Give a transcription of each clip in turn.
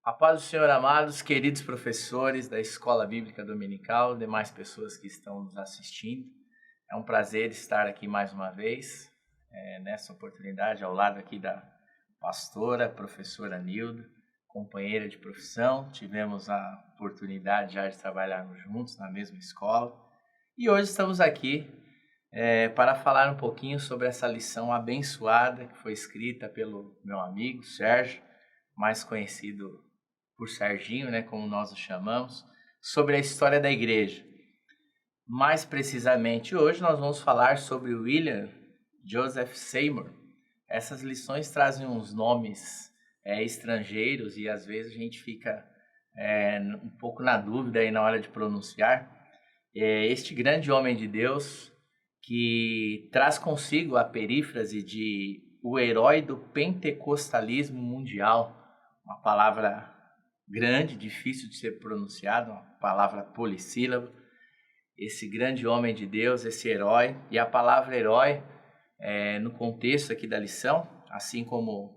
A paz do Senhor, amados, queridos professores da Escola Bíblica Dominical, demais pessoas que estão nos assistindo. É um prazer estar aqui mais uma vez, nessa oportunidade, ao lado aqui da pastora, professora Nilda, companheira de profissão. Tivemos a oportunidade já de trabalharmos juntos na mesma escola. E hoje estamos aqui para falar um pouquinho sobre essa lição abençoada que foi escrita pelo meu amigo Sérgio, mais conhecido por Serginho, como nós o chamamos, sobre a história da igreja. Mais precisamente, hoje nós vamos falar sobre William Joseph Seymour. Essas lições trazem uns nomes estrangeiros e às vezes a gente fica um pouco na dúvida aí na hora de pronunciar. Este grande homem de Deus que traz consigo a perífrase de o herói do pentecostalismo mundial, uma palavra grande, difícil de ser pronunciado, uma palavra polissílaba. Esse grande homem de Deus, esse herói, e a palavra herói, no contexto aqui da lição, assim como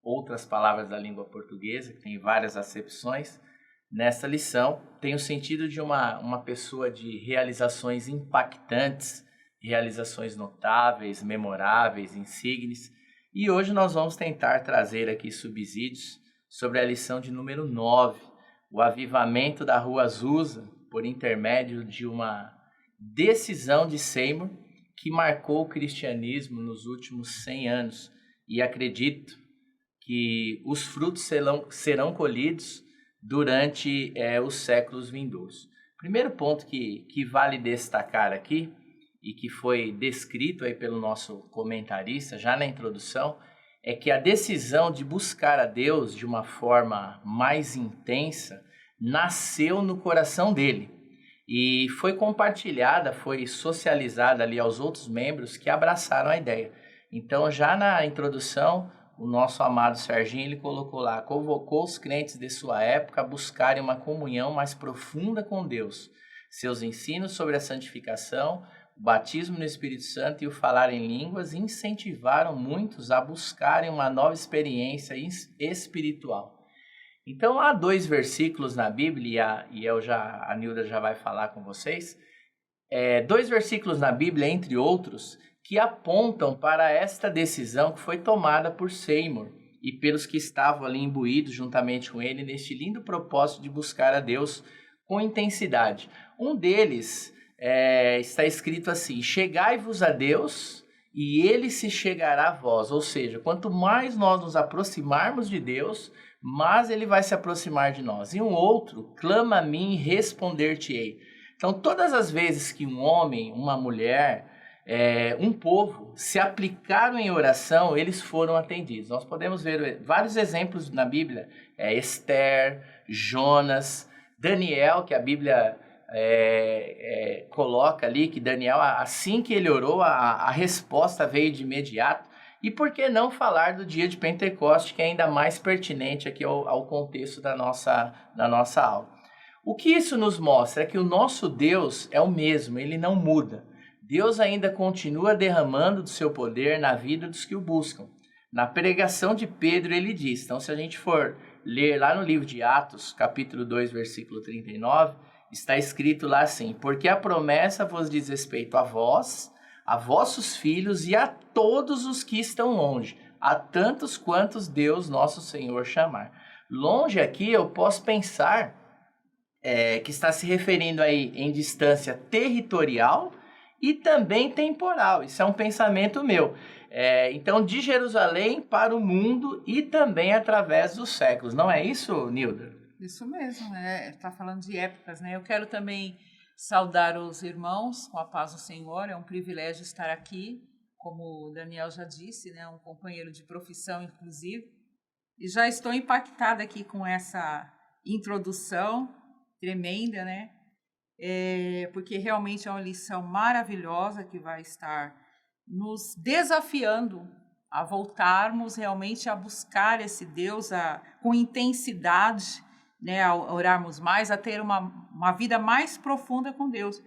outras palavras da língua portuguesa, que tem várias acepções, nessa lição tem o sentido de uma pessoa de realizações impactantes, realizações notáveis, memoráveis, insígnes, e hoje nós vamos tentar trazer aqui subsídios sobre a lição de número 9, o avivamento da Rua Azusa, por intermédio de uma decisão de Seymour que marcou o cristianismo nos últimos 100 anos. E acredito que os frutos serão colhidos durante os séculos vindouros. Primeiro ponto que vale destacar aqui, e que foi descrito aí pelo nosso comentarista já na introdução, é que a decisão de buscar a Deus de uma forma mais intensa nasceu no coração dele e foi compartilhada, foi socializada ali aos outros membros que abraçaram a ideia. Então, já na introdução, o nosso amado Serginho, ele colocou lá, convocou os crentes de sua época a buscarem uma comunhão mais profunda com Deus. Seus ensinos sobre a santificação, o batismo no Espírito Santo e o falar em línguas incentivaram muitos a buscarem uma nova experiência espiritual. Então, há 2 versículos na Bíblia, e a Nilda já vai falar com vocês, 2 versículos na Bíblia, entre outros, que apontam para esta decisão que foi tomada por Seymour e pelos que estavam ali imbuídos juntamente com ele neste lindo propósito de buscar a Deus com intensidade. Um deles está escrito assim: chegai-vos a Deus e ele se chegará a vós. Ou seja, quanto mais nós nos aproximarmos de Deus, mais ele vai se aproximar de nós. E um outro, clama a mim e responder-te-ei. Então, todas as vezes que um homem, uma mulher, um povo se aplicaram em oração, eles foram atendidos. Nós podemos ver vários exemplos na Bíblia, Esther, Jonas, Daniel, que a Bíblia coloca ali que Daniel, assim que ele orou, a resposta veio de imediato. E por que não falar do dia de Pentecoste, que é ainda mais pertinente aqui ao contexto da nossa aula. O que isso nos mostra é que o nosso Deus é o mesmo, ele não muda. Deus ainda continua derramando do seu poder na vida dos que o buscam. Na pregação de Pedro ele diz, então se a gente for ler lá no livro de Atos, capítulo 2, versículo 39, está escrito lá assim: porque a promessa vos diz respeito a vós, a vossos filhos e a todos os que estão longe, a tantos quantos Deus nosso Senhor chamar. Longe aqui eu posso pensar que está se referindo aí em distância territorial e também temporal. Isso é um pensamento meu. Então, de Jerusalém para o mundo e também através dos séculos. Não é isso, Nilda? Isso mesmo, está falando de épocas, né? Eu quero também saudar os irmãos com a paz do Senhor. É um privilégio estar aqui, como o Daniel já disse, né? Um companheiro de profissão, inclusive. E já estou impactada aqui com essa introdução tremenda, né? Porque realmente é uma lição maravilhosa que vai estar nos desafiando a voltarmos realmente a buscar esse Deus com intensidade, né, a orarmos mais, a ter uma vida mais profunda com Deus.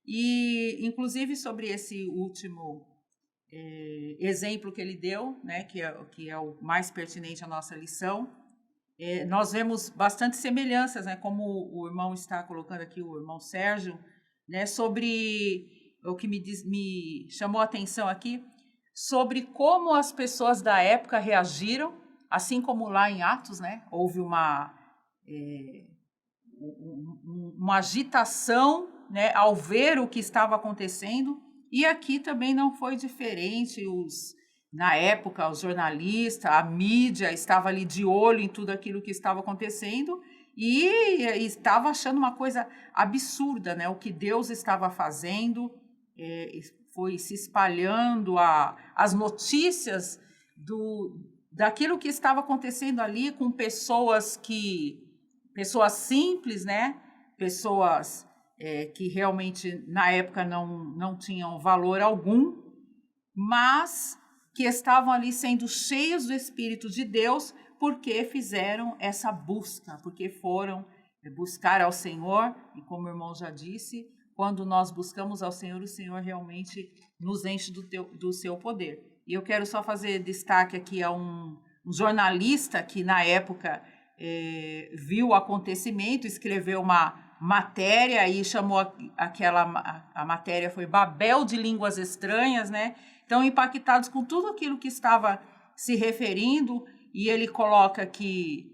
E, inclusive, sobre esse último exemplo que ele deu, né, que é o mais pertinente à nossa lição, nós vemos bastante semelhanças, né, como o irmão está colocando aqui, o irmão Sérgio, né, sobre o que me chamou a atenção aqui, sobre como as pessoas da época reagiram, assim como lá em Atos, né, houve uma agitação, né, ao ver o que estava acontecendo, e aqui também não foi diferente. Na época, os jornalistas, a mídia estava ali de olho em tudo aquilo que estava acontecendo e estava achando uma coisa absurda, né? O que Deus estava fazendo, foi se espalhando as notícias daquilo que estava acontecendo ali com pessoas simples, né? Pessoas que realmente na época não tinham valor algum, mas que estavam ali sendo cheios do Espírito de Deus porque fizeram essa busca, porque foram buscar ao Senhor. E como o irmão já disse, quando nós buscamos ao Senhor, o Senhor realmente nos enche do seu poder. E eu quero só fazer destaque aqui a um jornalista que na época viu o acontecimento, escreveu uma matéria e chamou a matéria foi Babel de Línguas Estranhas, né? Então, impactados com tudo aquilo que estava se referindo, e ele coloca que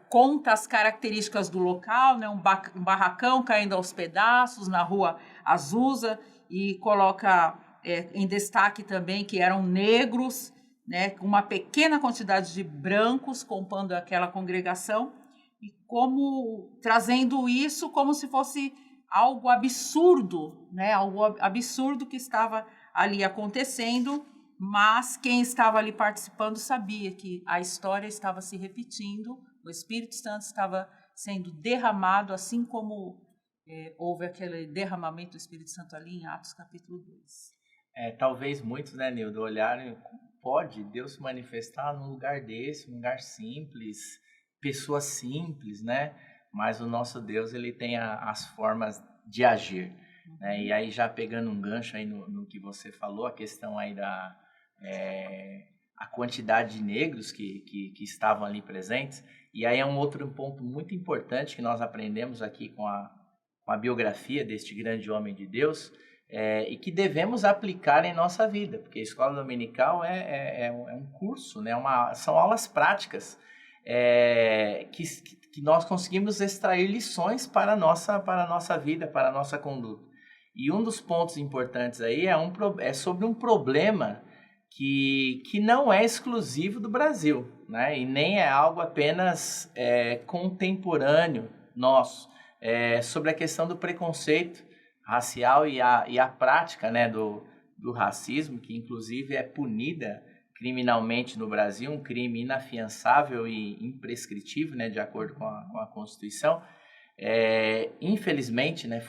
conta as características do local, né? Um barracão caindo aos pedaços na rua Azusa, e coloca em destaque também que eram negros, né? Uma pequena quantidade de brancos compondo aquela congregação, e como trazendo isso como se fosse algo absurdo, né? Algo absurdo que estava ali acontecendo, mas quem estava ali participando sabia que a história estava se repetindo, o Espírito Santo estava sendo derramado, assim como houve aquele derramamento do Espírito Santo ali em Atos capítulo 2. Talvez muitos, né, Nildo, olharem como pode Deus se manifestar num lugar desse, um lugar simples, pessoas simples, né? Mas o nosso Deus, ele tem as formas de agir, né? E aí, já pegando um gancho aí no que você falou, a questão aí a quantidade de negros que estavam ali presentes, e aí é um outro ponto muito importante que nós aprendemos aqui com a biografia deste grande homem de Deus, e que devemos aplicar em nossa vida, porque a escola dominical é um curso, né? São aulas práticas, que nós conseguimos extrair lições para a nossa vida, para a nossa conduta. E um dos pontos importantes aí é sobre um problema que não é exclusivo do Brasil, né? E nem é algo apenas contemporâneo nosso, sobre a questão do preconceito racial e a prática, né, do racismo, que inclusive é punida criminalmente no Brasil, um crime inafiançável e imprescritível, né, de acordo com a Constituição. Infelizmente, né,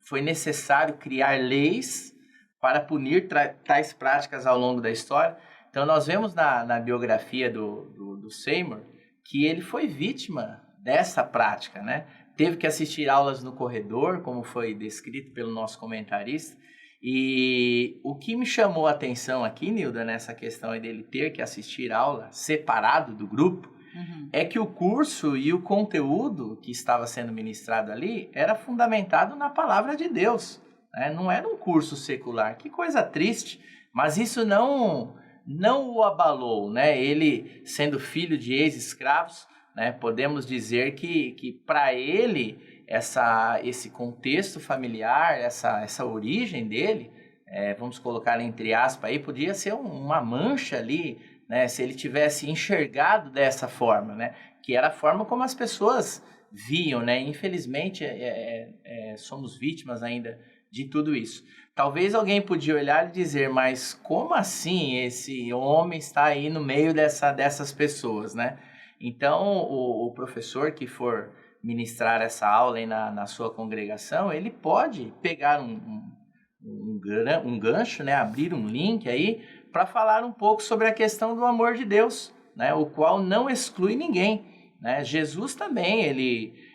foi necessário criar leis para punir tais práticas ao longo da história. Então, nós vemos na biografia do Seymour que ele foi vítima dessa prática, né? Teve que assistir aulas no corredor, como foi descrito pelo nosso comentarista. E o que me chamou a atenção aqui, Nilda, nessa questão dele ter que assistir aula separado do grupo, é que o curso e o conteúdo que estava sendo ministrado ali era fundamentado na palavra de Deus, né? Não era um curso secular. Que coisa triste, mas isso não o abalou, né? Ele, sendo filho de ex-escravos, né, podemos dizer que para ele esse contexto familiar, essa origem dele, vamos colocar entre aspas aí, podia ser uma mancha ali, né, se ele tivesse enxergado dessa forma, né, que era a forma como as pessoas viam, né? Infelizmente somos vítimas ainda de tudo isso. Talvez alguém podia olhar e dizer, mas como assim esse homem está aí no meio dessas pessoas, né? Então, o professor que for ministrar essa aula aí na sua congregação, ele pode pegar um gancho, né, abrir um link aí para falar um pouco sobre a questão do amor de Deus, né, o qual não exclui ninguém, né? Jesus também,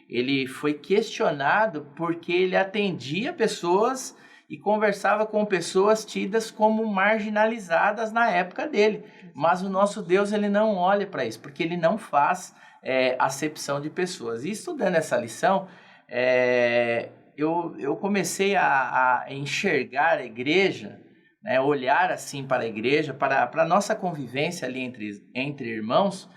ele foi questionado porque ele atendia pessoas e conversava com pessoas tidas como marginalizadas na época dele. Mas o nosso Deus, ele não olha para isso, porque ele não faz acepção de pessoas. E estudando essa lição, eu comecei a enxergar a igreja, né, olhar assim para a igreja, para a nossa convivência ali entre irmãos.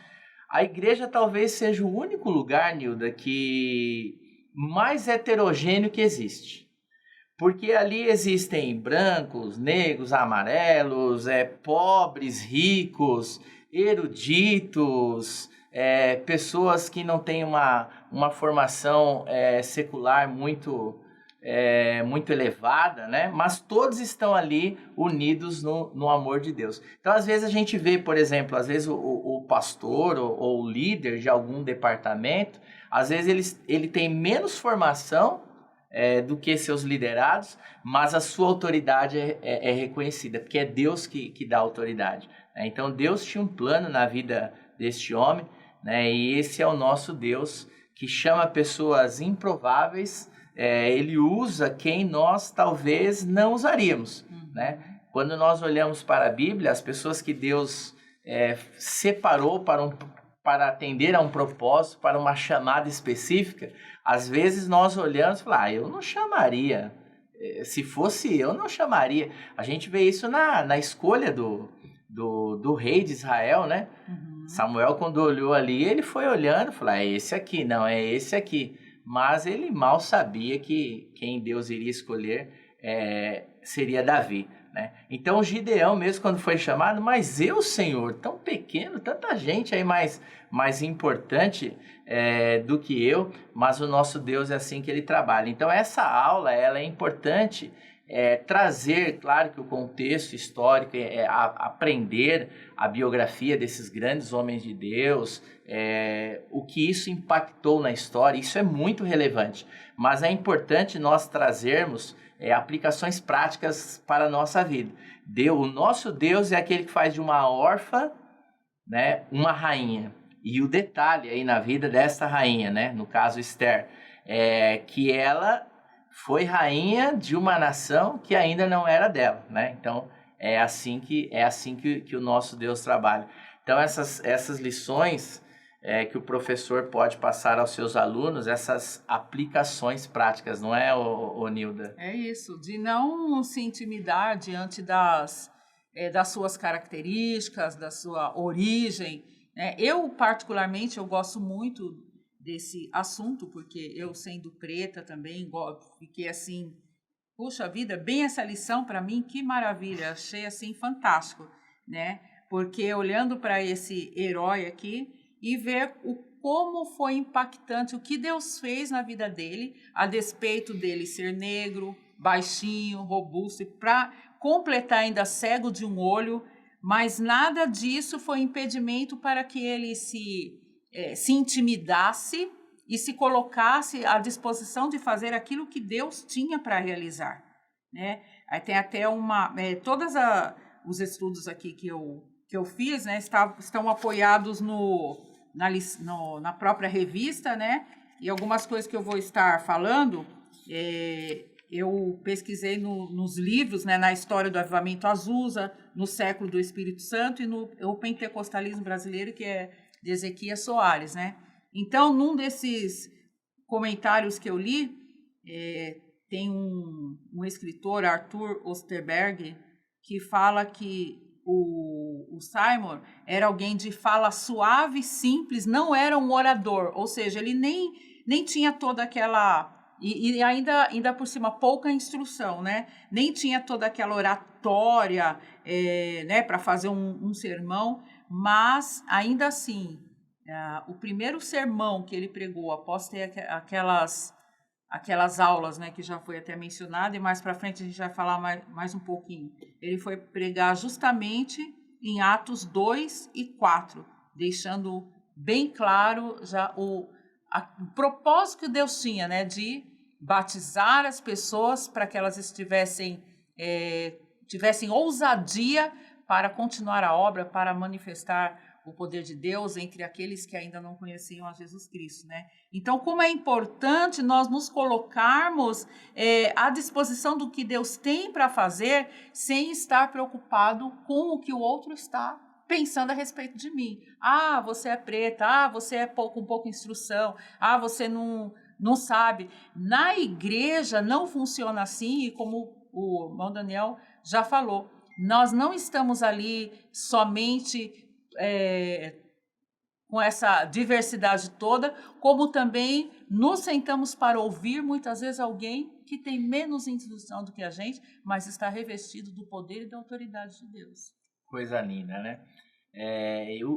A igreja talvez seja o único lugar, Nilda, que mais heterogêneo que existe. Porque ali existem brancos, negros, amarelos, pobres, ricos, eruditos, pessoas que não têm uma formação secular muito elevada, né? Mas todos estão ali unidos no amor de Deus. Então, às vezes a gente vê, por exemplo, às vezes o pastor ou o líder de algum departamento, às vezes ele tem menos formação do que seus liderados, mas a sua autoridade é reconhecida, porque é Deus que dá autoridade, né? Então, Deus tinha um plano na vida deste homem, né? E esse é o nosso Deus, que chama pessoas improváveis. Ele usa quem nós talvez não usaríamos, né? Quando nós olhamos para a Bíblia, as pessoas que Deus separou para atender a um propósito, para uma chamada específica, às vezes nós olhamos e falamos, eu não chamaria, se fosse eu não chamaria. A gente vê isso na escolha do rei de Israel, né? Samuel, quando olhou ali, ele foi olhando e falou, é esse aqui, não, é esse aqui. Mas ele mal sabia que quem Deus iria escolher seria Davi, né? Então, Gideão mesmo, quando foi chamado, mas eu, Senhor, tão pequeno, tanta gente aí mais importante do que eu, mas o nosso Deus é assim que ele trabalha. Então, essa aula, ela é importante trazer, claro que o contexto histórico, aprender a biografia desses grandes homens de Deus, o que isso impactou na história, isso é muito relevante, mas é importante nós trazermos aplicações práticas para a nossa vida. O nosso Deus é aquele que faz de uma órfã, né, uma rainha. E o detalhe aí na vida dessa rainha, né, no caso Esther, que ela foi rainha de uma nação que ainda não era dela, né? Então, é assim que o nosso Deus trabalha. Então, essas lições que o professor pode passar aos seus alunos, essas aplicações práticas, não é, Nilda? É isso, de não se intimidar diante das suas características, da sua origem, né? Eu, particularmente, eu gosto muito desse assunto, porque eu, sendo preta também, fiquei assim, puxa vida, bem essa lição para mim, que maravilha, achei assim fantástico, né? Porque olhando para esse herói aqui e ver como foi impactante, o que Deus fez na vida dele, a despeito dele ser negro, baixinho, robusto, e para completar ainda cego de um olho, mas nada disso foi impedimento para que ele se intimidasse e se colocasse à disposição de fazer aquilo que Deus tinha para realizar, né? Aí tem até todos os estudos aqui que eu fiz, né, estão apoiados na própria revista, né? E algumas coisas que eu vou estar falando, eu pesquisei nos livros, né, na História do Avivamento Azusa, no Século do Espírito Santo e no Pentecostalismo Brasileiro, que é de Ezequias Soares, né? Então, num desses comentários que eu li, tem um escritor, Arthur Osterberg, que fala que o Simon era alguém de fala suave, simples, não era um orador, ou seja, ele nem tinha toda aquela... E ainda por cima, pouca instrução, né? Nem tinha toda aquela oratória, né, para fazer um sermão, mas ainda assim, o primeiro sermão que ele pregou, após ter aquelas aulas, né, que já foi até mencionado, e mais para frente a gente vai falar mais um pouquinho, ele foi pregar justamente em Atos 2 e 4, deixando bem claro já o propósito que Deus tinha, né, de batizar as pessoas para que elas tivessem ousadia para continuar a obra, para manifestar o poder de Deus entre aqueles que ainda não conheciam a Jesus Cristo, né? Então, como é importante nós nos colocarmos à disposição do que Deus tem para fazer, sem estar preocupado com o que o outro está pensando a respeito de mim. Ah, você é preta, ah, você é com pouca instrução, ah, você não sabe. Na igreja não funciona assim, e como o irmão Daniel já falou, nós não estamos ali somente com essa diversidade toda, como também nos sentamos para ouvir muitas vezes alguém que tem menos instrução do que a gente, mas está revestido do poder e da autoridade de Deus. Coisa linda, né?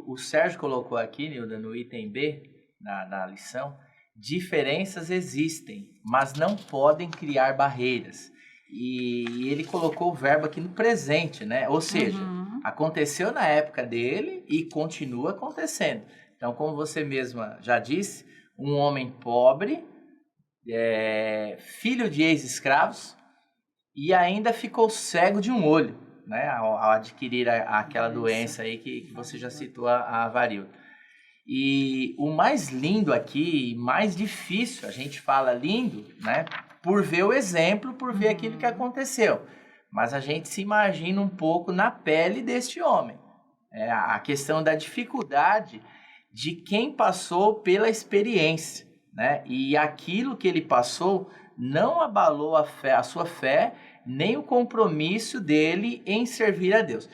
O Sérgio colocou aqui, Nilda, no item B, na lição, diferenças existem, mas não podem criar barreiras. E ele colocou o verbo aqui no presente, né? Ou seja, aconteceu na época dele e continua acontecendo. Então, como você mesma já disse, um homem pobre, filho de ex-escravos, e ainda ficou cego de um olho, né? Ao adquirir aquela doença aí que você já citou, a varíola. E o mais lindo aqui, mais difícil, a gente fala lindo, né? Por ver o exemplo, por ver aquilo que aconteceu. Mas a gente se imagina um pouco na pele deste homem. A questão da dificuldade de quem passou pela experiência, né? E aquilo que ele passou não abalou a sua fé, nem o compromisso dele em servir a Deus.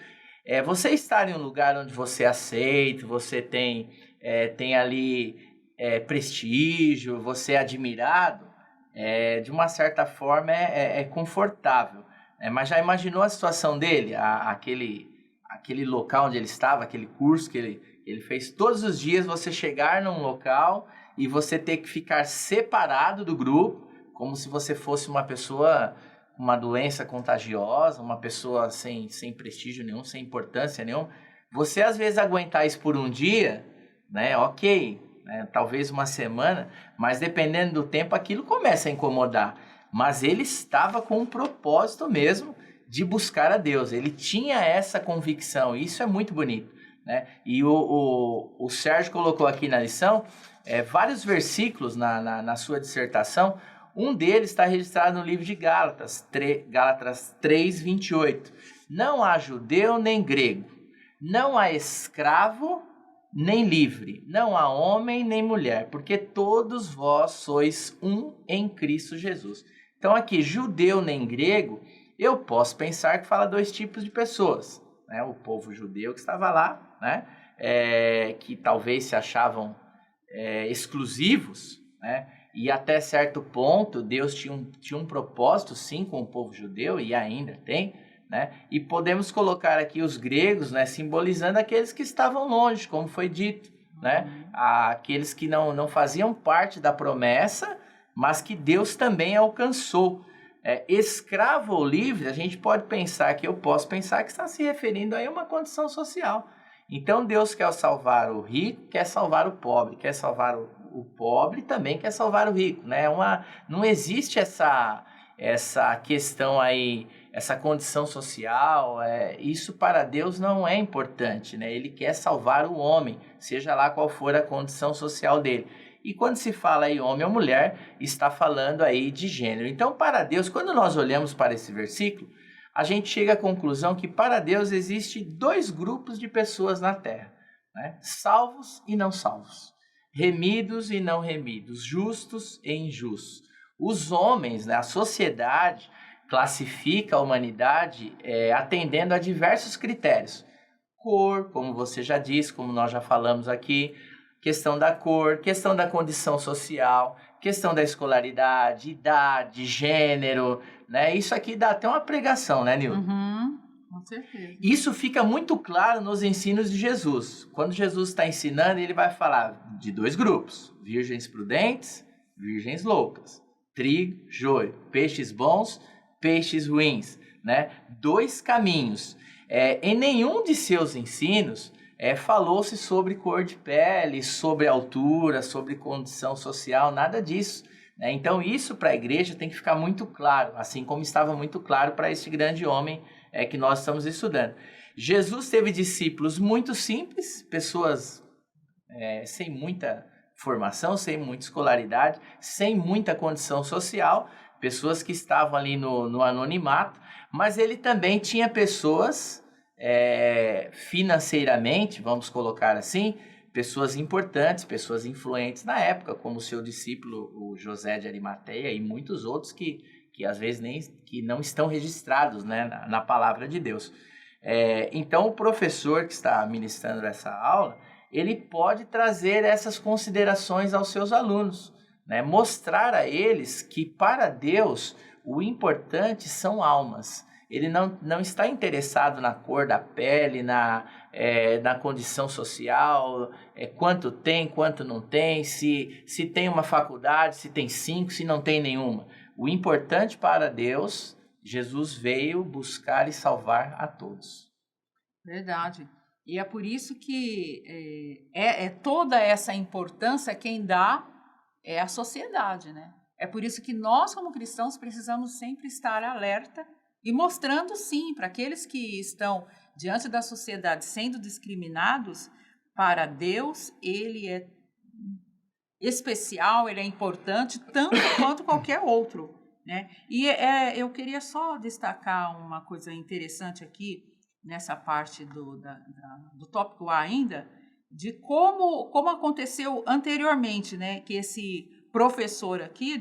Você estar em um lugar onde você é aceito, você tem ali prestígio, você é admirado, de uma certa forma é confortável. Mas já imaginou a situação dele? Aquele local onde ele estava, aquele curso que ele fez todos os dias, você chegar num local e você ter que ficar separado do grupo, como se você fosse uma pessoa com uma doença contagiosa, uma pessoa sem prestígio nenhum, sem importância nenhuma. Você às vezes aguentar isso por um dia, né? Ok, né? Talvez uma semana, mas dependendo do tempo aquilo começa a incomodar. Mas ele estava com um propósito mesmo de buscar a Deus. Ele tinha essa convicção, e isso é muito bonito, né? E o Sérgio colocou aqui na lição vários versículos na sua dissertação. Um deles está registrado no livro de Gálatas 3, 28. Não há judeu nem grego, não há escravo nem livre, não há homem nem mulher, porque todos vós sois um em Cristo Jesus. Então aqui, judeu nem grego, eu posso pensar que fala dois tipos de pessoas, né? O povo judeu que estava lá, né? Que talvez se achavam exclusivos, né? E até certo ponto, Deus tinha um propósito, sim, com o povo judeu, e ainda tem, né? E podemos colocar aqui os gregos, né, simbolizando aqueles que estavam longe, como foi dito, né? Aqueles que não faziam parte da promessa, mas que Deus também alcançou. Escravo ou livre, a gente pode pensar que eu posso pensar que está se referindo aí a uma condição social. Então Deus quer salvar o rico, quer salvar o pobre, quer salvar o pobre, também quer salvar o rico, né? Não existe essa questão aí, essa condição social, isso para Deus não é importante, né? Ele quer salvar o homem, seja lá qual for a condição social dele. E quando se fala aí homem ou mulher, está falando aí de gênero. Então, para Deus, quando nós olhamos para esse versículo, a gente chega à conclusão que para Deus existe dois grupos de pessoas na Terra, né? Salvos e não salvos, remidos e não remidos, justos e injustos. Os homens, né, a sociedade, classifica a humanidade atendendo a diversos critérios. Cor, como você já disse, como nós já falamos aqui, questão da cor, questão da condição social, questão da escolaridade, idade, gênero, né? Isso aqui dá até uma pregação, né, Nilda? Com certeza. Isso fica muito claro nos ensinos de Jesus. Quando Jesus está ensinando, ele vai falar de dois grupos: virgens prudentes, virgens loucas, trigo, joio, peixes bons, peixes ruins, né? Dois caminhos. Em nenhum de seus ensinos falou-se sobre cor de pele, sobre altura, sobre condição social, nada disso, né? Então isso para a igreja tem que ficar muito claro, assim como estava muito claro para esse grande homem que nós estamos estudando. Jesus teve discípulos muito simples, pessoas sem muita formação, sem muita escolaridade, sem muita condição social, pessoas que estavam ali no anonimato, mas ele também tinha pessoas financeiramente, vamos colocar assim, pessoas importantes, pessoas influentes na época, como o seu discípulo, o José de Arimateia, e muitos outros que às vezes que não estão registrados, né, na palavra de Deus. Então, o professor que está ministrando essa aula, ele pode trazer essas considerações aos seus alunos, né, mostrar a eles que para Deus o importante são almas. Ele não está interessado na cor da pele, na condição social, quanto tem, quanto não tem, se tem uma faculdade, se tem 5, se não tem nenhuma. O importante para Deus, Jesus veio buscar e salvar a todos. Verdade. E é por isso que toda essa importância quem dá é a sociedade, né? É por isso que nós, como cristãos, precisamos sempre estar alerta e mostrando, sim, para aqueles que estão diante da sociedade sendo discriminados, para Deus ele é especial, ele é importante, tanto quanto qualquer outro, né? E eu queria só destacar uma coisa interessante aqui, nessa parte do tópico A ainda, de como aconteceu anteriormente, né? Que esse professor aqui,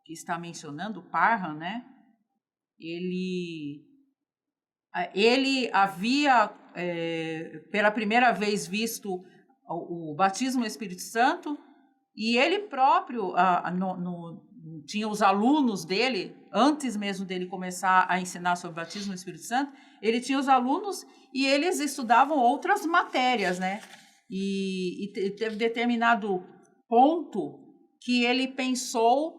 que está mencionando, o Parham, né? Ele havia, pela primeira vez, visto o batismo no Espírito Santo, e ele próprio tinha os alunos dele, antes mesmo dele começar a ensinar sobre o batismo no Espírito Santo, ele tinha os alunos e eles estudavam outras matérias, né? E teve determinado ponto que ele pensou,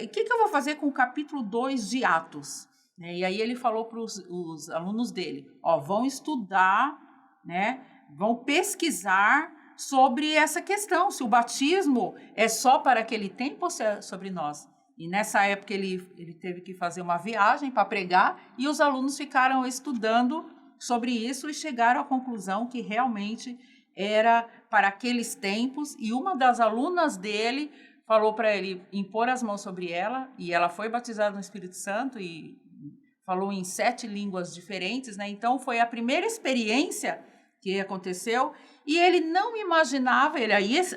o que eu vou fazer com o capítulo 2 de Atos? E aí ele falou para os alunos dele, vão estudar, né? Vão pesquisar sobre essa questão, se o batismo é só para aquele tempo ou se é sobre nós. E nessa época ele teve que fazer uma viagem para pregar e os alunos ficaram estudando sobre isso e chegaram à conclusão que realmente era para aqueles tempos, e uma das alunas dele falou para ele impor as mãos sobre ela, e ela foi batizada no Espírito Santo e falou em 7 línguas diferentes, né? Então foi a primeira experiência que aconteceu, e ele não imaginava,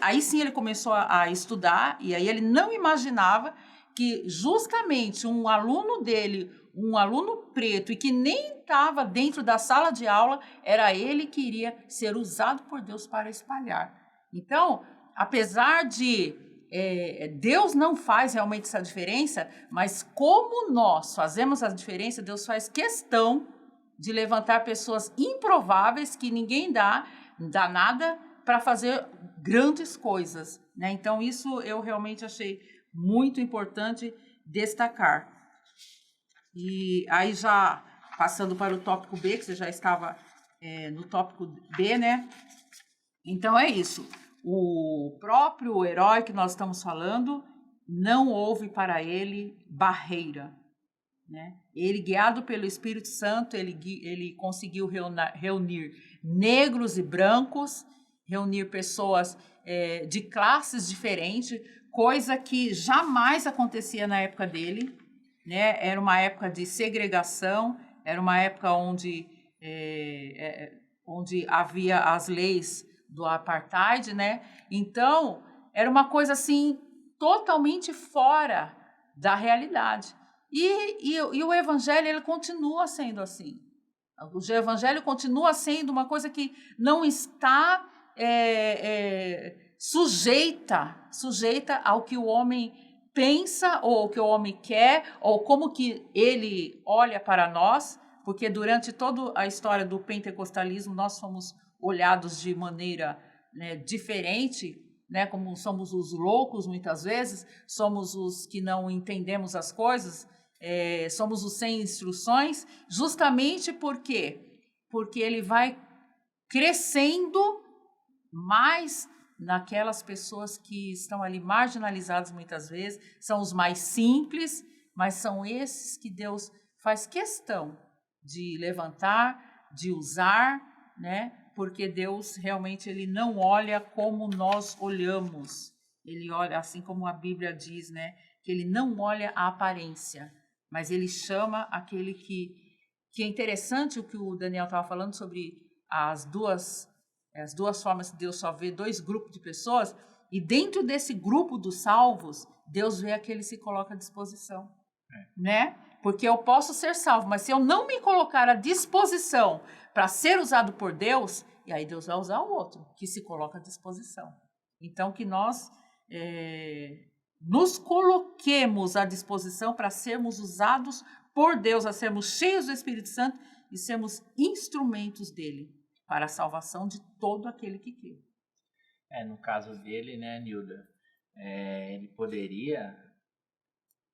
aí sim ele começou a estudar, e aí ele não imaginava que justamente um aluno dele, um aluno preto, e que nem estava dentro da sala de aula, era ele que iria ser usado por Deus para espalhar. Então, apesar de Deus não faz realmente essa diferença, mas como nós fazemos a diferença, Deus faz questão de levantar pessoas improváveis que ninguém dá nada para fazer grandes coisas, né? Então, isso eu realmente achei muito importante destacar. E aí, já passando para o tópico B, que você já estava no tópico B, né? Então, é isso. O próprio herói que nós estamos falando, não houve para ele barreira, né? Ele, guiado pelo Espírito Santo, ele conseguiu reunir negros e brancos, reunir pessoas de classes diferentes, coisa que jamais acontecia na época dele, né? Era uma época de segregação, era uma época onde havia as leis do apartheid, né? Então, era uma coisa assim totalmente fora da realidade. E o evangelho, ele continua sendo assim. O evangelho continua sendo uma coisa que não está sujeita ao que o homem pensa, ou o que o homem quer, ou como que ele olha para nós, porque durante toda a história do pentecostalismo nós fomos olhados de maneira, né, diferente, né, como somos os loucos muitas vezes, somos os que não entendemos as coisas, somos os sem instruções, justamente porque ele vai crescendo mais naquelas pessoas que estão ali marginalizadas muitas vezes, são os mais simples, mas são esses que Deus faz questão de levantar, de usar, né? Porque Deus realmente ele não olha como nós olhamos. Ele olha, assim como a Bíblia diz, né? Que ele não olha a aparência, mas ele chama aquele que é interessante o que o Daniel estava falando sobre as duas formas que Deus só vê 2 grupos de pessoas, e dentro desse grupo dos salvos, Deus vê aquele que se coloca à disposição, né? Porque eu posso ser salvo, mas se eu não me colocar à disposição para ser usado por Deus, e aí Deus vai usar o outro, que se coloca à disposição. Então, que nós nos coloquemos à disposição para sermos usados por Deus, a sermos cheios do Espírito Santo e sermos instrumentos dele para a salvação de todo aquele que crê. No caso dele, né, Nilda, ele poderia,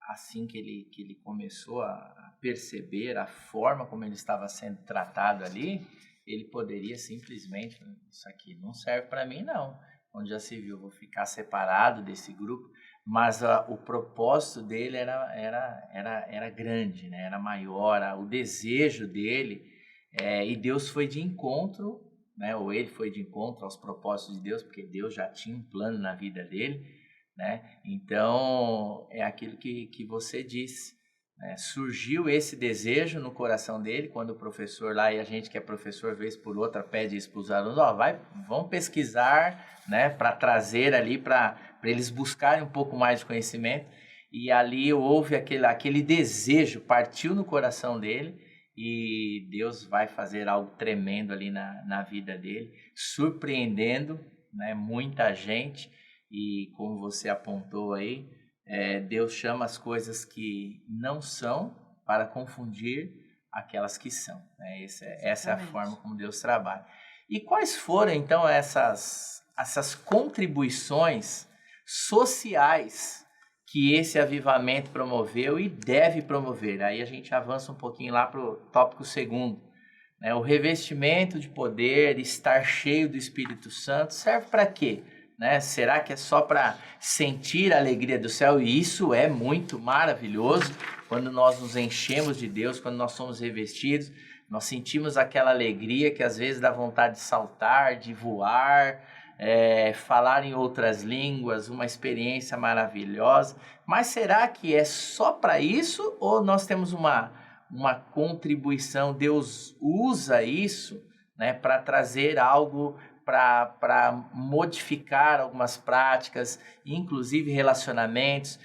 assim que ele começou a perceber a forma como ele estava sendo tratado ali, ele poderia simplesmente, isso aqui não serve para mim não, onde já se viu, vou ficar separado desse grupo, mas o propósito dele era grande, né? Era maior, o desejo dele, e Deus foi de encontro, né? Ou ele foi de encontro aos propósitos de Deus, porque Deus já tinha um plano na vida dele, né? Então, é aquilo que você disse, né? Surgiu esse desejo no coração dele, quando o professor lá, e a gente que é professor, vez por outra, pede isso para os alunos, vão pesquisar, né? Para trazer ali, para eles buscarem um pouco mais de conhecimento, e ali houve aquele desejo, partiu no coração dele, e Deus vai fazer algo tremendo ali na vida dele, surpreendendo, né, muita gente, e como você apontou aí, Deus chama as coisas que não são para confundir aquelas que são, né? Essa é a forma como Deus trabalha. E quais foram então essas contribuições sociais que esse avivamento promoveu e deve promover? Aí a gente avança um pouquinho lá para o tópico 2º, né? O revestimento de poder, estar cheio do Espírito Santo, serve para quê? Né? Será que é só para sentir a alegria do céu? E isso é muito maravilhoso, quando nós nos enchemos de Deus, quando nós somos revestidos, nós sentimos aquela alegria que às vezes dá vontade de saltar, de voar, falar em outras línguas, uma experiência maravilhosa. Mas será que é só para isso, ou nós temos uma contribuição? Deus usa isso, né, para trazer algo, para modificar algumas práticas, inclusive relacionamentos.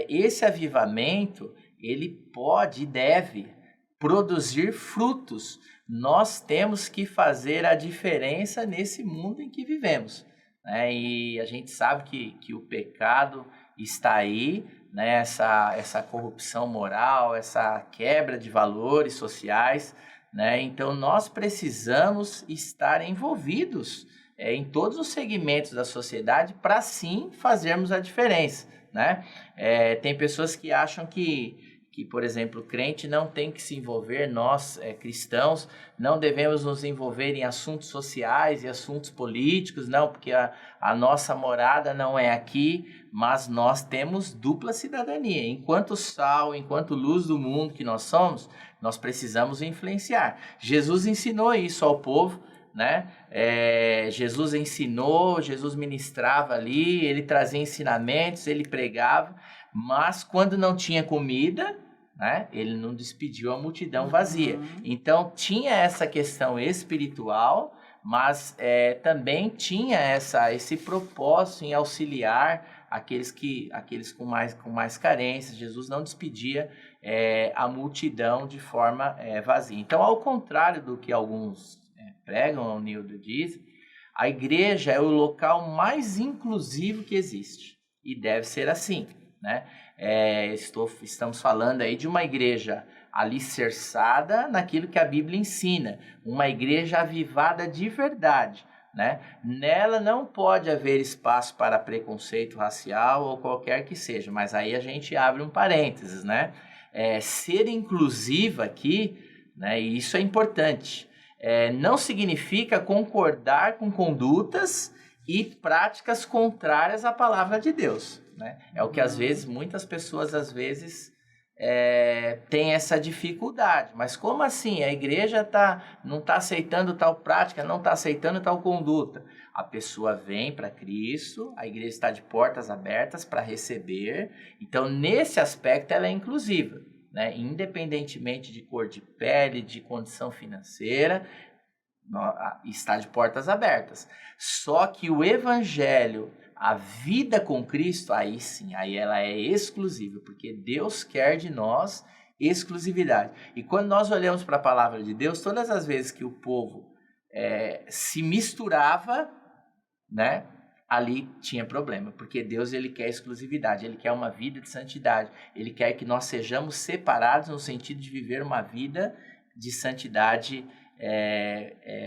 Esse avivamento, ele pode e deve produzir frutos. Nós temos que fazer a diferença nesse mundo em que vivemos, né? E a gente sabe que o pecado está aí, né? Essa corrupção moral, essa quebra de valores sociais, né? Então nós precisamos estar envolvidos em todos os segmentos da sociedade para sim fazermos a diferença, né? Tem pessoas que acham que, por exemplo, o crente não tem que se envolver, nós cristãos não devemos nos envolver em assuntos sociais e assuntos políticos, não, porque a nossa morada não é aqui, mas nós temos dupla cidadania. Enquanto sal, enquanto luz do mundo que nós somos, nós precisamos influenciar. Jesus ensinou isso ao povo, né? Jesus ensinou, Jesus ministrava ali, ele trazia ensinamentos, ele pregava, mas quando não tinha comida, né, ele não despediu a multidão vazia. Então tinha essa questão espiritual, mas também tinha esse propósito em auxiliar aqueles com mais carências. Jesus não despedia a multidão de forma vazia. Então, ao contrário do que alguns pregam, o Nildo diz, a igreja é o local mais inclusivo que existe, e deve ser assim, né? Estamos falando aí de uma igreja alicerçada naquilo que a Bíblia ensina, uma igreja avivada de verdade, né? Nela não pode haver espaço para preconceito racial ou qualquer que seja, mas aí a gente abre um parênteses, né? Ser inclusiva aqui, né? E isso é importante, não significa concordar com condutas e práticas contrárias à palavra de Deus, né? É o que às vezes muitas pessoas tem essa dificuldade. Mas como assim? A igreja não está aceitando tal prática, não está aceitando tal conduta. A pessoa vem para Cristo, a igreja está de portas abertas para receber. Então, nesse aspecto, ela é inclusiva, né? Independentemente de cor de pele, de condição financeira, está de portas abertas. Só que o evangelho, a vida com Cristo, aí sim, aí ela é exclusiva, porque Deus quer de nós exclusividade. E quando nós olhamos para a palavra de Deus, todas as vezes que o povo se misturava, né, ali tinha problema, porque Deus, ele quer exclusividade, ele quer uma vida de santidade, ele quer que nós sejamos separados no sentido de viver uma vida de santidade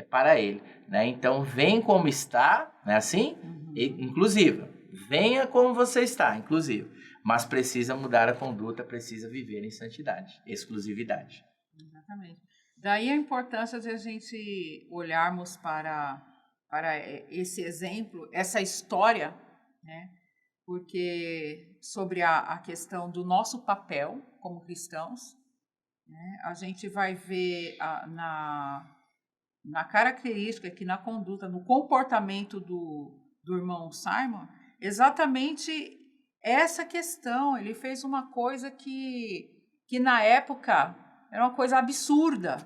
para ele, né? Então, vem como está, não é assim? Inclusiva. Venha como você está, inclusive. Mas precisa mudar a conduta, precisa viver em santidade, exclusividade. Exatamente. Daí a importância de a gente olharmos para esse exemplo, essa história, né? Porque sobre a questão do nosso papel como cristãos, né? A gente vai ver na característica, aqui na conduta, no comportamento do irmão Simon, exatamente essa questão. Ele fez uma coisa que na época era uma coisa absurda,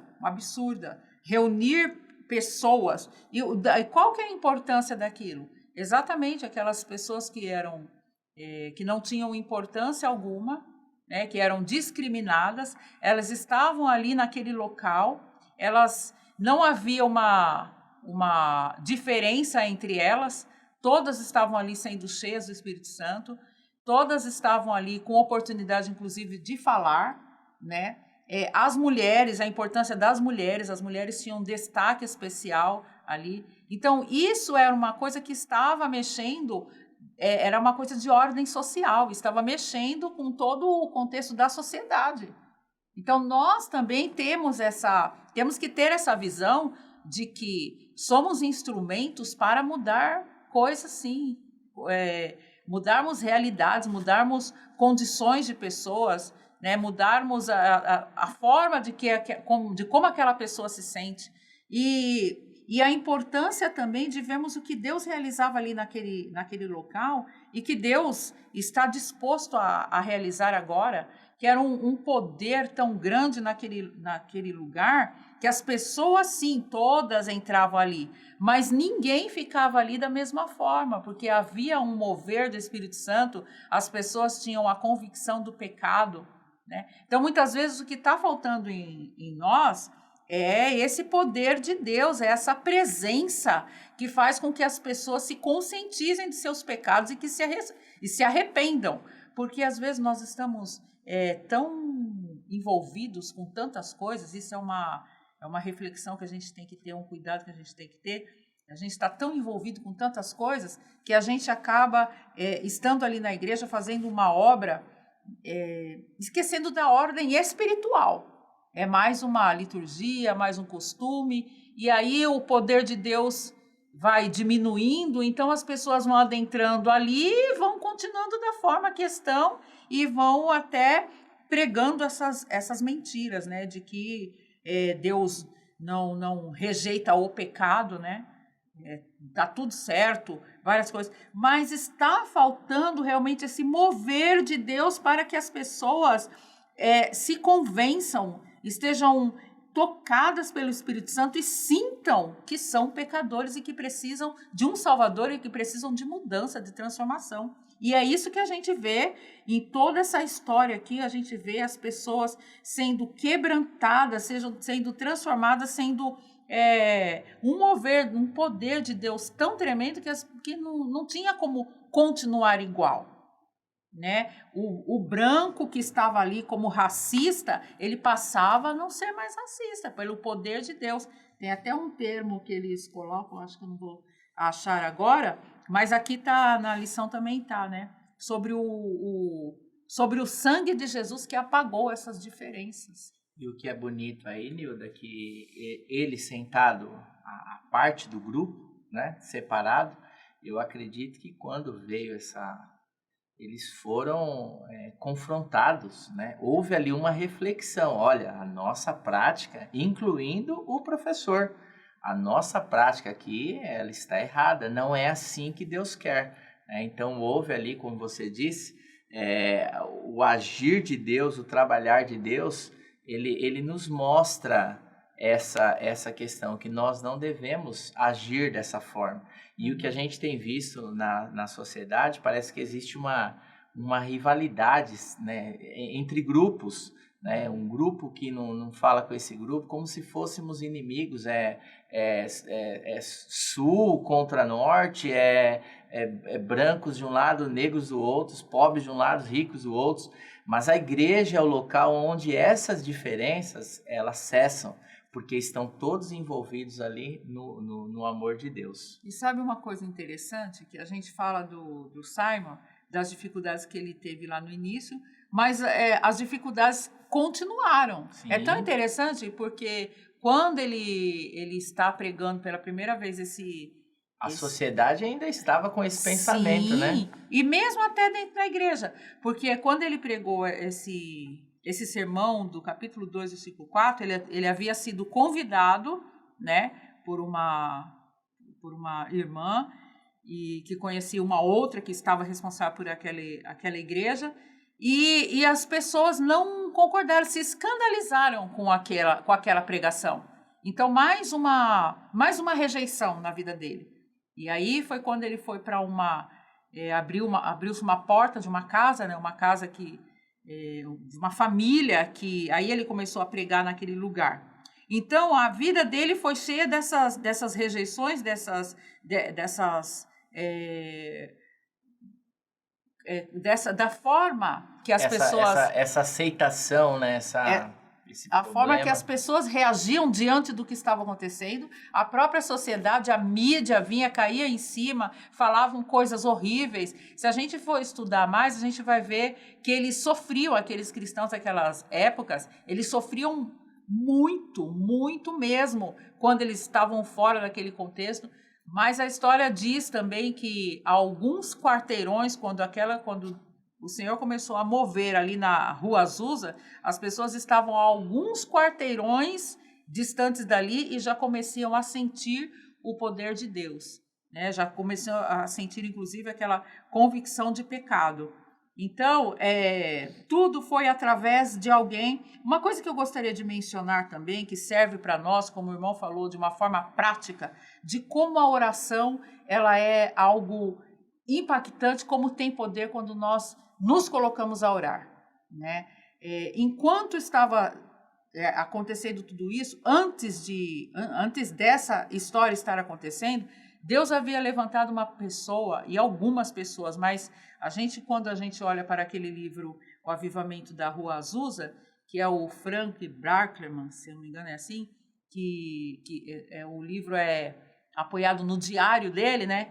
reunir pessoas. E qual que é a importância daquilo? Exatamente aquelas pessoas que não tinham importância alguma, né, que eram discriminadas, elas estavam ali naquele local, não havia uma diferença entre elas, todas estavam ali sendo cheias do Espírito Santo, todas estavam ali com oportunidade, inclusive, de falar, né? As mulheres, a importância das mulheres, as mulheres tinham um destaque especial ali. Então, isso era uma coisa que estava mexendo, era uma coisa de ordem social, estava mexendo com todo o contexto da sociedade. Então, nós também temos que ter essa visão de que somos instrumentos para mudar coisas, sim, mudarmos realidades, mudarmos condições de pessoas, né, mudarmos a forma de como aquela pessoa se sente. E a importância também de vermos o que Deus realizava ali naquele local e que Deus está disposto a realizar agora, que era um poder tão grande naquele lugar, que as pessoas, sim, todas entravam ali, mas ninguém ficava ali da mesma forma, porque havia um mover do Espírito Santo, as pessoas tinham a convicção do pecado, né? Então, muitas vezes, o que está faltando em nós é esse poder de Deus, é essa presença que faz com que as pessoas se conscientizem de seus pecados e que se arrependam, porque às vezes nós estamos tão envolvidos com tantas coisas. Isso é uma reflexão que a gente tem que ter, um cuidado que a gente tem que ter. A gente está tão envolvido com tantas coisas que a gente acaba estando ali na igreja fazendo uma obra, esquecendo da ordem espiritual. É mais uma liturgia, mais um costume, e aí o poder de Deus vai diminuindo, então as pessoas vão adentrando ali e vão continuando da forma que estão e vão até pregando essas mentiras, né, de que Deus não rejeita o pecado, né, tá tudo certo, várias coisas, mas está faltando realmente esse mover de Deus para que as pessoas se convençam, estejam tocadas pelo Espírito Santo e sintam que são pecadores e que precisam de um Salvador e que precisam de mudança, de transformação. E é isso que a gente vê em toda essa história aqui, a gente vê as pessoas sendo quebrantadas, sendo transformadas, sendo um mover, um poder de Deus tão tremendo que não tinha como continuar igual. Né? O branco que estava ali como racista, ele passava a não ser mais racista, pelo poder de Deus. Tem até um termo que eles colocam, acho que eu não vou achar agora, mas aqui tá, na lição também tá, né? Sobre o sangue de Jesus que apagou essas diferenças. E o que é bonito aí, Nilda, que ele sentado à parte do grupo, né, separado, eu acredito que quando veio eles foram confrontados, né? Houve ali uma reflexão, olha, a nossa prática, incluindo o professor, a nossa prática aqui, ela está errada, não é assim que Deus quer, né? Então houve ali, como você disse, o agir de Deus, o trabalhar de Deus, ele nos mostra essa questão, que nós não devemos agir dessa forma. E o que a gente tem visto na sociedade, parece que existe uma rivalidade, né, entre grupos, né? Um grupo que não fala com esse grupo, como se fôssemos inimigos, sul contra norte, brancos de um lado, negros do outro, pobres de um lado, ricos do outro. Mas a igreja é o local onde essas diferenças, elas cessam, porque estão todos envolvidos ali no amor de Deus. E sabe uma coisa interessante? Que a gente fala do Simon, das dificuldades que ele teve lá no início, mas as dificuldades continuaram. Sim. É tão interessante porque quando ele está pregando pela primeira vez a sociedade ainda estava com esse pensamento, sim, né? E mesmo até dentro da igreja, porque quando ele pregou esse sermão do capítulo 2, versículo 4, ele havia sido convidado, né, por uma irmã e que conhecia uma outra que estava responsável por aquela igreja, e as pessoas não concordaram, se escandalizaram com aquela pregação. Então, mais uma rejeição na vida dele. E aí foi quando ele foi para abriu-se uma porta de uma casa, né, uma casa de uma família, que aí ele começou a pregar naquele lugar. Então, a vida dele foi cheia dessas rejeições, da forma que as pessoas... Essa aceitação, né? Forma que as pessoas reagiam diante do que estava acontecendo, a própria sociedade, a mídia caía em cima, falavam coisas horríveis. Se a gente for estudar mais, a gente vai ver que eles sofriam, aqueles cristãos daquelas épocas, eles sofriam muito, muito mesmo, quando eles estavam fora daquele contexto. Mas a história diz também que alguns quarteirões, quando o Senhor começou a mover ali na Rua Azusa, as pessoas estavam a alguns quarteirões distantes dali e já começaram a sentir o poder de Deus, né? Já começaram a sentir, inclusive, aquela convicção de pecado. Então, tudo foi através de alguém. Uma coisa que eu gostaria de mencionar também, que serve para nós, como o irmão falou, de uma forma prática, de como a oração ela é algo impactante, como tem poder quando nós nos colocamos a orar, né? Enquanto estava acontecendo tudo isso, antes dessa história estar acontecendo, Deus havia levantado uma pessoa, e algumas pessoas, mas quando a gente olha para aquele livro, O Avivamento da Rua Azusa, que é o Frank Barkleman, se eu não me engano é assim, que o livro é apoiado no diário dele, né?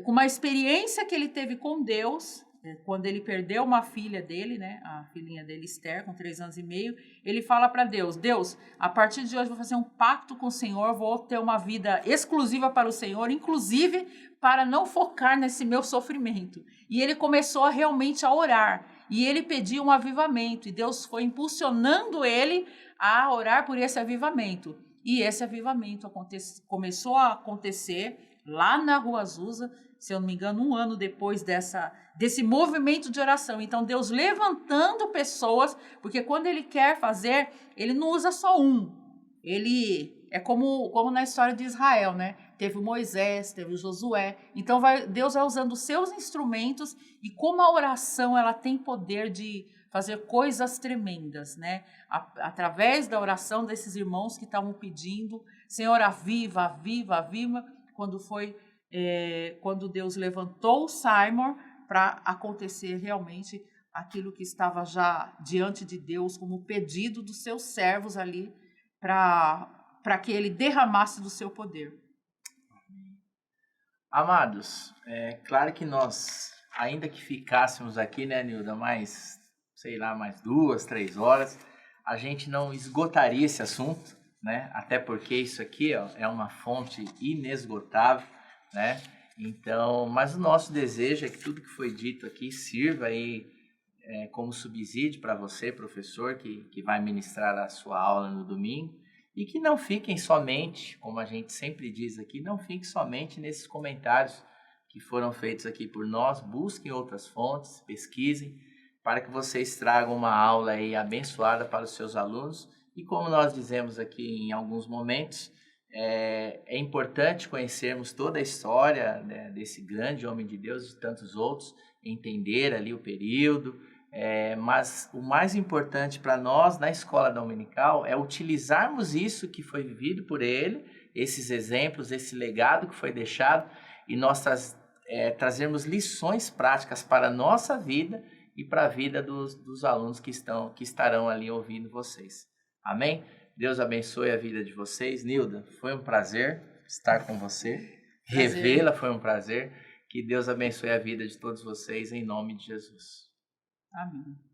Com uma experiência que ele teve com Deus, quando ele perdeu uma filha dele, né, a filhinha dele, Esther, com 3 anos e meio, ele fala para Deus, a partir de hoje vou fazer um pacto com o Senhor, vou ter uma vida exclusiva para o Senhor, inclusive para não focar nesse meu sofrimento. E ele começou realmente a orar, e ele pediu um avivamento, e Deus foi impulsionando ele a orar por esse avivamento. E esse avivamento começou a acontecer lá na Rua Azusa, se eu não me engano, 1 ano depois desse movimento de oração. Então, Deus levantando pessoas, porque quando Ele quer fazer, Ele não usa só um. Ele é como na história de Israel, né? Teve o Moisés, teve o Josué. Então, Deus vai usando os seus instrumentos, e como a oração ela tem poder de fazer coisas tremendas, né? Através da oração desses irmãos que estavam pedindo, Senhor, aviva, aviva, aviva, quando Deus levantou o Simon para acontecer realmente aquilo que estava já diante de Deus como pedido dos seus servos ali para que ele derramasse do seu poder. Amados, claro que nós, ainda que ficássemos aqui, né, Nilda, mais 2, 3 horas, a gente não esgotaria esse assunto, né? Até porque isso aqui, ó, é uma fonte inesgotável, né? Então, mas o nosso desejo é que tudo que foi dito aqui sirva aí como subsídio para você, professor, que vai ministrar a sua aula no domingo, e que não fiquem somente, como a gente sempre diz aqui, não fiquem somente nesses comentários que foram feitos aqui por nós. Busquem outras fontes, pesquisem, para que vocês tragam uma aula aí abençoada para os seus alunos. E como nós dizemos aqui em alguns momentos, é importante conhecermos toda a história, né, desse grande homem de Deus e de tantos outros, entender ali o período, mas o mais importante para nós na escola dominical é utilizarmos isso que foi vivido por ele, esses exemplos, esse legado que foi deixado, e nós trazermos lições práticas para a nossa vida e para a vida dos alunos que estarão ali ouvindo vocês. Amém? Deus abençoe a vida de vocês. Nilda, foi um prazer estar com você. Revê-la foi um prazer. Que Deus abençoe a vida de todos vocês, em nome de Jesus. Amém.